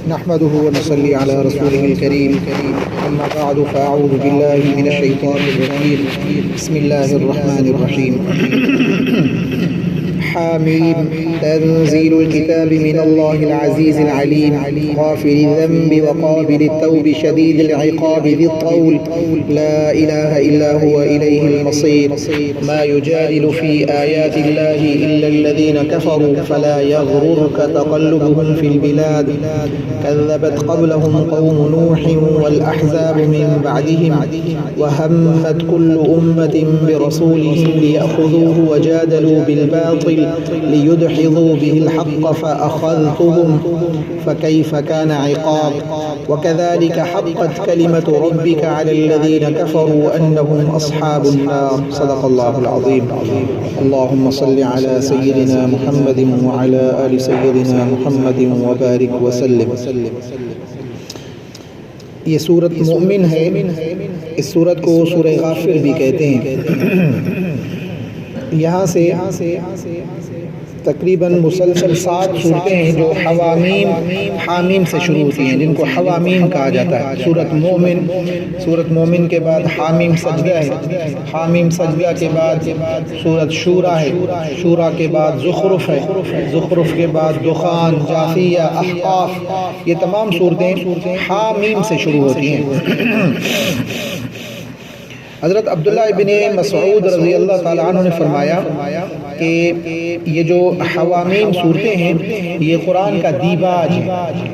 نحمده ونصلي على رسوله الكريم أما بعد فأعوذ بالله من الشيطان الرجيم بسم الله الرحمن الرحيم حاميم تنزيل الكتاب من الله العزيز العليم غافر الذنب وقابل التوب شديد العقاب ذي الطول لا إله إلا هو إليه المصير ما يجادل في آيات الله إلا الذين كفروا فلا يغررك تقلبهم في البلاد كذبت قبلهم قوم نوح والأحزاب من بعدهم وهمت كل أمة برسولهم ليأخذوه وجادلوا بالباطل ليدحضوا به الحق فأخذتهم فكيف كان عقاب وكذلك حقت كلمة ربك على الذين كفروا أنهم أصحاب النار صدق الله العظيم اللهم صل على سيدنا محمد وعلى آل سيدنا محمد وبارك وسلم. یہ سورت مومن ہے، اس سورت کو سورہ غافر بھی کہتے ہیں. یہاں سے تقریباً مسلسل 7 صورتیں ہیں جو حامیم سے شروع ہوتی ہیں، جن کو حوامیم کہا جاتا ہے. سورت مومن کے بعد حامیم سجدہ ہے، حامیم سجدہ کے بعد سورت شورا ہے، شورا کے بعد زخرف ہے، زخرف کے بعد دخان، جاثیہ، احقاف. یہ تمام صورتیں حامیم سے شروع ہوتی ہیں. حضرت عبداللہ ابن مسعود رضی اللہ تعالیٰ عنہ نے فرمایا کہ یہ جو حوامیم صورتیں ہیں یہ قرآن کا دیباج ہے،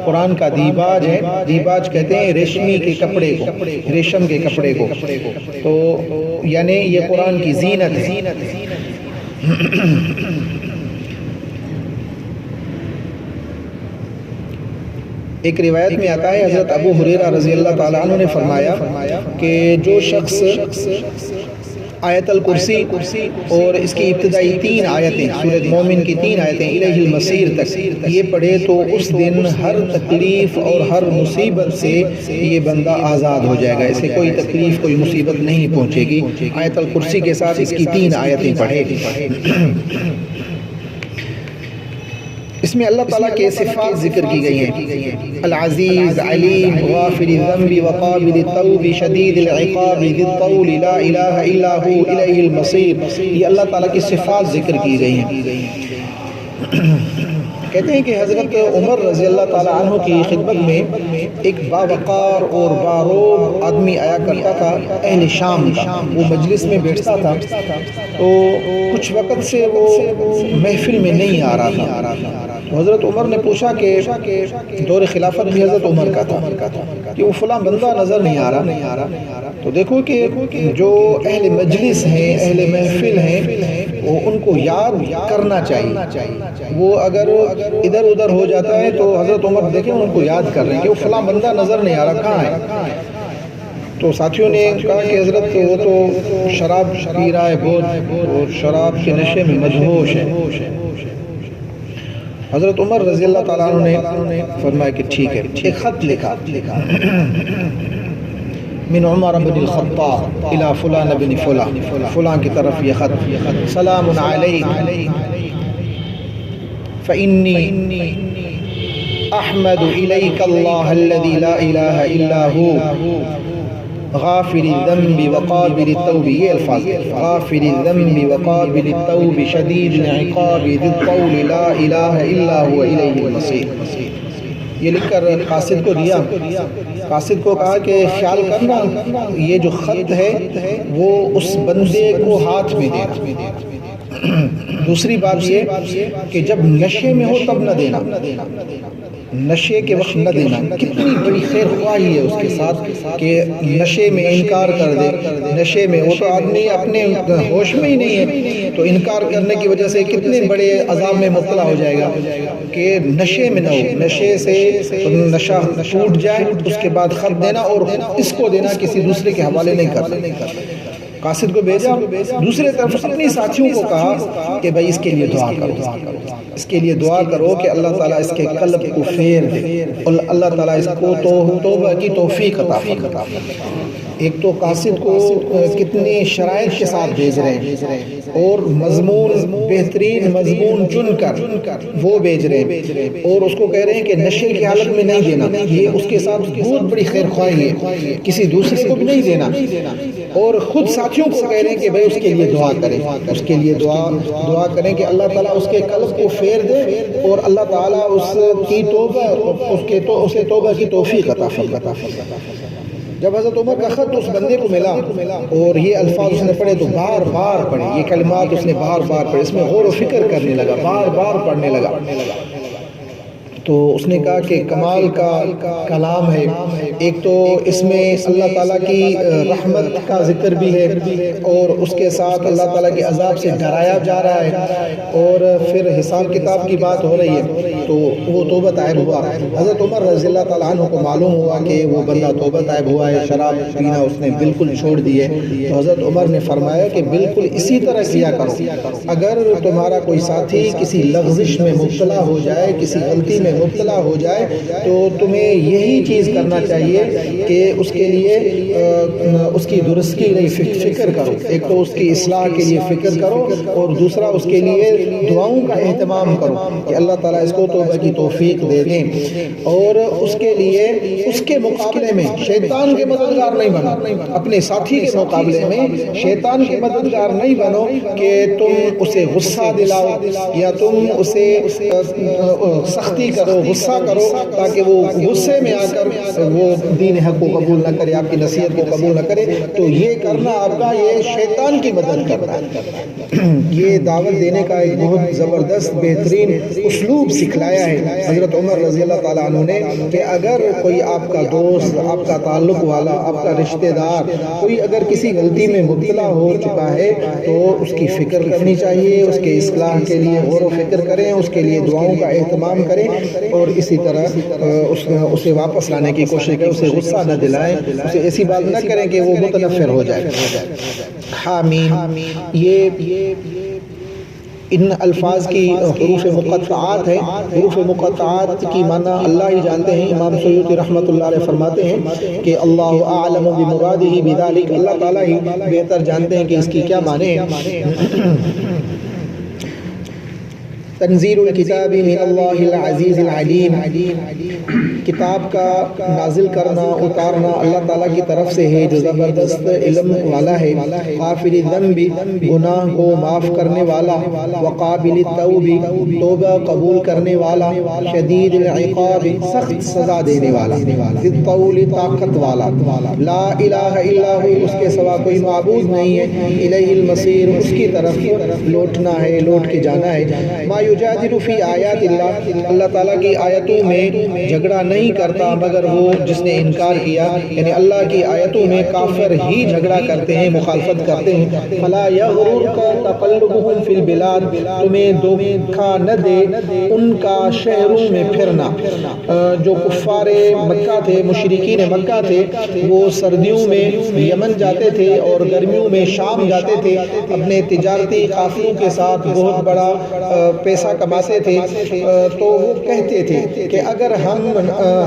قرآن کا دیباج ہے. دیباج کہتے ہیں ریشمی کے کپڑے کو، ریشم کے کپڑے کو. تو یعنی یہ قرآن کی زینت ہے. ایک روایت میں آتا ہے حضرت ابو ہریرہ رضی اللہ تعالیٰ عنہ نے فرمایا کہ جو شخص آیت الکرسی اور اس کی ابتدائی 3 آیتیں، سورۃ مومن کی 3 آیتیں الیہ المصیر تک یہ پڑھے تو اس دن ہر تکلیف اور ہر مصیبت سے یہ بندہ آزاد ہو جائے گا. اسے کوئی تکلیف کوئی مصیبت نہیں پہنچے گی. آیت الکرسی کے ساتھ اس کی 3 آیتیں پڑھے. اس میں اللہ تعالیٰ کے صفات ذکر کی گئی ہیں: العزیز، علیم، غافر الذنب وقابل التوب شدید العقاب ذی الطول لا الہ الا ہو الیہ المصیر. یہ اللہ تعالیٰ کی صفات ذکر کی گئی ہیں. کہتے ہیں کہ حضرت عمر رضی اللہ تعالیٰ عنہ کی خدمت میں ایک باوقار اور باروب آدمی آیا کرتا تھا، اہل شام کا. وہ مجلس میں بیٹھتا تھا تو کچھ وقت سے وہ محفل میں نہیں آ رہا تھا. حضرت عمر نے پوچھا کہ دور خلافت بھی حضرت عمر کا تھا کہ وہ فلاں بندہ نظر نہیں آ رہا. تو دیکھو کہ جو اہل مجلس ہیں، اہل محفل ہیں، وہ ان کو یاد کرنا چاہیے. وہ اگر ادھر ادھر ہو جاتا ہے تو حضرت عمر دیکھیں ان کو یاد کر رہے ہیں کہ وہ فلاں بندہ نظر نہیں آ رہا، کہاں ہے. تو ساتھیوں نے کہا کہ حضرت وہ تو شراب پی رہا ہے بہت اور شراب کے نشے میں مدہوش ہے. حضرت عمر رضی اللہ تعالیٰ عنہ نے فرمایا کہ ٹھیک ہے. ایک خط لکھا من عمر بن الخطاب الى فلان بن فلان، فلان کی طرف یہ خط. سلام علیک فإنی احمد الیک اللہ الذی لا الہ الا ہو غافر الذنب وقابل التوب. یہ الفاظ غافر الذنب وقابل التوب شدید العقاب ذی الطول لا الہ الا هو الیہ المصیر. یہ لکھ کر قاصد کو دیا. قاصد کو کہا کہ خیال کرنا یہ جو خط ہے وہ اس بندے کو ہاتھ میں دینا. دوسری بات یہ کہ جب نشے میں ہو تب نہ دینا، نشے کے وقت نہ دینا. کتنی بڑی خیر خواہی ہے اس کے ساتھ کہ نشے میں انکار کر دے. نشے میں وہ تو آدمی اپنے ہوش میں ہی نہیں ہے تو انکار کرنے کی وجہ سے کتنے بڑے عذاب میں مبتلا ہو جائے گا. کہ نشے میں نہ ہو، نشے سے نشہ ٹوٹ جائے اس کے بعد خط دینا اور اس کو دینا، کسی دوسرے کے حوالے نہیں کرنا. قاصد کو بھیجا، دوسرے طرف اپنی ساتھیوں کو کہا کہ بھائی اس کے لیے دعا کرو، اس کے لیے دعا کرو کہ اللہ تعالیٰ اس کے قلب کو پھیر دے اور اللہ تعالیٰ اس کو توبہ کی توفیق عطا فرمائے۔ ایک تو قاصد کو کتنی شرائط کے ساتھ بھیج رہے ہیں اور مضمون، بہترین مضمون چن کر وہ بھیج رہے ہیں، اور اس کو کہہ رہے ہیں کہ نشے کی حالت میں نہیں دینا، یہ اس کے ساتھ بہت بڑی خیر خواہی ہے، کسی دوسرے کو بھی نہیں دینا، اور خود ساتھیوں کو کہہ رہے ہیں کہ بھائی اس کے لیے دعا کریں، اس کے لیے دعا کریں کہ اللہ تعالیٰ اس کے قلب کو پھیر دے اور اللہ تعالیٰ اس کی اسے توبہ کی توفیق عطا فرمائے۔ جب حضرت عمر کا خط اس بندے کو ملا اور یہ الفاظ اس نے پڑھے تو بار بار پڑھے، یہ کلمات اس نے بار بار پڑھے، اس میں غور و فکر کرنے لگا، بار بار پڑھنے لگا، تو اس نے کہا کہ کمال کا کلام ہے، ایک تو اس میں اللہ تعالیٰ کی رحمت کا ذکر بھی ہے اور اس کے ساتھ اللہ تعالیٰ کے عذاب سے ڈرایا جا رہا ہے، اور پھر حساب کتاب کی بات ہو رہی ہے، تو وہ توبہ طائب ہوا۔ حضرت عمر رضی اللہ تعالیٰ عنہ کو معلوم ہوا کہ وہ بندہ توبہ طائب ہوا ہے، شراب پینا اس نے بالکل چھوڑ دی ہے، تو حضرت عمر نے فرمایا کہ بالکل اسی طرح کیا کرو، اگر تمہارا کوئی ساتھی کسی لغزش میں مبتلا ہو جائے، کسی غلطی میں مبتلا ہو جائے، تو تمہیں یہی چیز کرنا چاہیے کہ اس کے لیے اس کی درستگی کے لیے فکر کرو، ایک تو اس کی اصلاح کے لیے فکر کرو اور دوسرا اس کے لیے دعاؤں کا اہتمام کرو کہ اللہ تعالیٰ اس کو توبہ کی توفیق دے دیں، اور اس کے لیے اس کے مقابلے میں شیطان کے مددگار نہیں بنو، اپنے ساتھی کے مقابلے میں شیطان کے مددگار نہیں بنو کہ تم اسے غصہ دلاؤ یا تم اسے سختی کرو، غصہ کرو، تاکہ وہ غصے میں آ کر وہ دین حق کو قبول نہ کرے، آپ کی نصیحت کو قبول نہ کرے، تو یہ کرنا آپ کا یہ شیطان کی مدد کرنا ہے۔ یہ دعوت دینے کا ایک بہت زبردست بہترین اسلوب سکھلایا ہے حضرت عمر رضی اللہ تعالیٰ عنہ نے کہ اگر کوئی آپ کا دوست، آپ کا تعلق والا، آپ کا رشتہ دار کوئی اگر کسی غلطی میں مبتلا ہو چکا ہے تو اس کی فکر کرنی چاہیے، اس کے اصلاح کے لیے غور و فکر کریں، اس کے لیے دعاؤں کا اہتمام کریں، اور اسی طرح اسے واپس لانے کی کوشش کریں، اسے غصہ نہ دلائیں، اسے ایسی بات نہ کریں کہ وہ متنفر ہو جائے۔ حامیم، یہ ان الفاظ کی حروف مقطعات ہیں، حروف مقطعات کی معنی اللہ ہی جانتے ہیں۔ امام سیوطی رحمۃ اللہ علیہ فرماتے ہیں کہ اللہ اعلم بمرادہ بذلک، اللہ تعالیٰ ہی بہتر جانتے ہیں کہ اس کی کیا معنی ہے۔ تنزیل الکتاب من اللہ العزیز العلیم، کتاب کا نازل کرنا، اتارنا اللہ تعالیٰ کی طرف سے ہے جو زبردست علم والا ہے، غافر الذنب، گناہ کو معاف کرنے والا، وقابل التوب، توبہ قبول کرنے والا، شدید العقاب، سخت سزا دینے والا، ذی الطول، طاقت والا، لا الہ الا ہو، اس کے سوا کوئی معبود نہیں ہے، الیہ المصیر، اس کی طرف لوٹنا ہے، لوٹ کے جانا ہے۔ ما یجادل فی آیات اللہ، اللہ تعالیٰ کی آیتوں میں جھگڑا نہیں کرتا مگر وہ جس نے انکار کیا، یعنی اللہ کی آیتوں میں کافر ہی جھگڑا کرتے ہیں، مخالفت کرتے ہیں۔ فلا یغررک تقلبهم فی البلاد، تمہیں دھوکہ نہ دے ان کا شہروں میں پھرنا۔ جو کفار مکہ تھے، مشرکین مکہ تھے، وہ سردیوں میں یمن جاتے تھے اور گرمیوں میں شام جاتے تھے، اپنے تجارتی قافلوں کے ساتھ بہت بڑا پیسہ کماتے تھے، تو وہ کہتے تھے کہ اگر ہم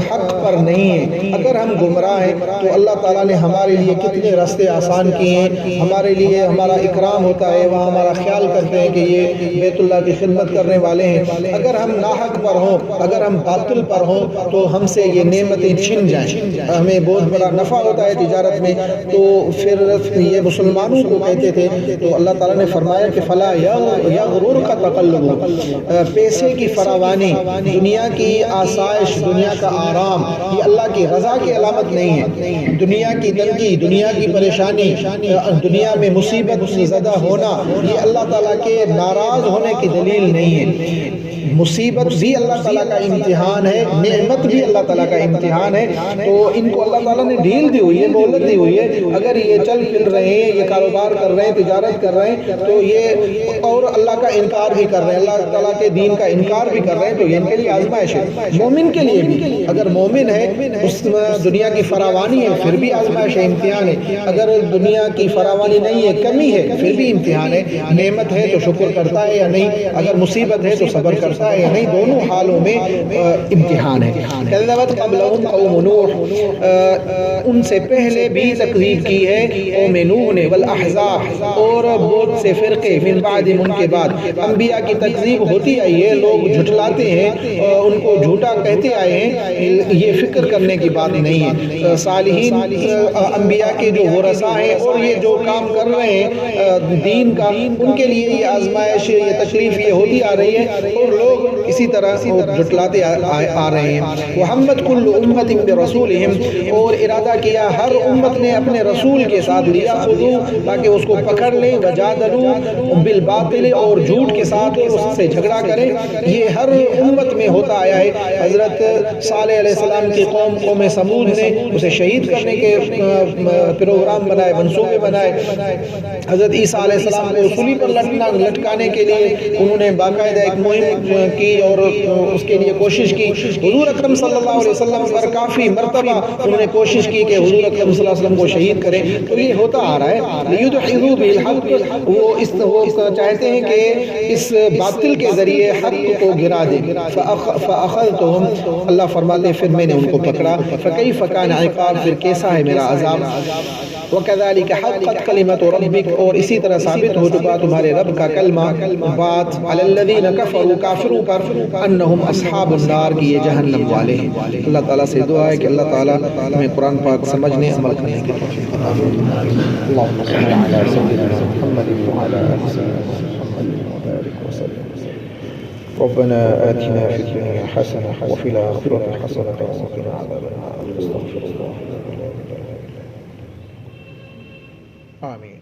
حق پر نہیں ہیں، اگر ہم گمراہ ہیں، تو اللہ تعالیٰ نے ہمارے لیے کتنے راستے آسان کیے ہیں، ہمارے لیے ہمارا اکرام ہوتا ہے، وہاں ہمارا خیال کرتے ہیں کہ یہ بیت اللہ کی خدمت کرنے والے ہیں، اگر ہم ناحق پر ہوں، اگر ہم باطل پر ہوں تو ہم سے یہ نعمتیں چھن جائیں، ہمیں بہت بڑا نفع ہوتا ہے تجارت میں۔ تو پھر یہ مسلمانوں کو کہتے تھے، تو اللہ تعالیٰ نے فرمایا کہ فلا یغررک تقلب، پیسے کی فراوانی، دنیا کی آسائش، دنیا کا آرام، یہ اللہ کی رضا کی علامت نہیں ہے۔ دنیا کی تنگی، دنیا کی پریشانی، دنیا میں مصیبت زدہ ہونا، یہ اللہ تعالیٰ کے ناراض ہونے کی دلیل نہیں ہے۔ مصیبت بھی اللہ تعالیٰ کا امتحان ہے، نعمت بھی اللہ تعالیٰ کا امتحان ہے، تو ان کو اللہ تعالیٰ نے ڈھیل دی ہوئی ہے، مہلت دی ہوئی ہے۔ اگر یہ چل پھر رہے ہیں، یہ کاروبار کر رہے ہیں، تجارت کر رہے ہیں، تو یہ اور اللہ کا انکار بھی کر رہے ہیں، اللہ تعالیٰ کے دین کا انکار بھی کر رہے ہیں، تو یہ ان کے لیے آزمائش ہے۔ مومن کے لیے بھی، اگر مومن ہے اس دنیا کی فراوانی ہے پھر بھی آزمائش ہے، امتحان ہے، اگر دنیا کی فراوانی نہیں ہے، کمی ہے، پھر بھی امتحان ہے، نعمت ہے تو شکر کرتا ہے یا نہیں، اگر مصیبت ہے تو صبر کرتا ہے یا نہیں، دونوں حالوں میں امتحان ہے۔ کذبت قبلہم قوم نوح، ان سے پہلے بھی تکذیب کی ہے قوم نوح نے، والاحزاب اور بہت سے فرقے، من بعدہم ان کے بعد، انبیاء کی تکذیب ہوتی آئی ہے، لوگ جھٹلاتے ہیں، ان کو جھوٹا کہتے آئے ہیں، یہ فکر کرنے کی بات نہیں ہے۔ صالحین انبیاء کے جو ورثاء ہیں اور یہ جو کام کر رہے ہیں دین کا، ان کے لیے یہ آزمائش، یہ تکلیف یہ ہوتی آ رہی ہے، اور لوگ اسی طرح جھٹلاتے آ رہے ہیں۔ وَحَمَّتْ كُلُّ أُمَّةٍ بِرَسُولِهِمْ، اور ارادہ کیا ہر امت نے اپنے رسول کے ساتھ لیا، خُذُوا تاکہ اس کو پکڑ لیں، وَجَادَلُوا بِالْبَاطِلِ اور جھوٹ کے ساتھ اس سے جھگڑا کریں، یہ ہر امت میں ہوتا آیا ہے۔ حضرت صالح علیہ السلام کی قوم سمود نے اسے شہید کرنے کے پروگرام بنائے، منصوبے بنائے۔ حضرت عیسیٰ علیہ السلام کو سولی پر لٹکانے کے لیے انہوں نے باقاعدہ ایک مہم کی اور اس کے لیے کوشش کی۔ حضور اکرم صلی اللہ علیہ وسلم پر کافی مرتبہ انہوں نے کوشش کی کہ حضور اکرم صلی اللہ علیہ وسلم کو شہید کریں، تو یہ ہوتا آ رہا ہے۔ لیدحضوا بالحق، وہ چاہتے ہیں کہ اس باطل کے ذریعے حق کو گرا دیں۔ فأخذتهم، اللہ فرماتے ہیں پھر میں نے ان کو پکڑا، فکیف کان عقاب، پھر کیسا ہے میرا عذاب۔ وَكَذَلِكَ حَقَّتْ كَلِمَةُ رَبِّكَ، اور اسی طرح ثابت ہو چکا تمہارے رب کا کلمہ، بات، عَلَى الَّذِينَ كَفَرُوا، کافروں پر، أَنَّهُمْ أَصْحَابُ النَّارِ، کہ یہ جہنم والے ہیں۔ اللہ تعالیٰ سے دعا ہے کہ اللہ تعالیٰ ہمیں قرآن پاک سمجھنے، عمل کرنے کی توفیق عطا فرمائے۔ اللهم صل على سيدنا محمد وعلى آل سيدنا محمد وبارك وسلم۔ ربنا آتنا في الدنيا حسنة وفي الآخرة حسنة وقنا عذاب النار۔ استغفر الله آمين۔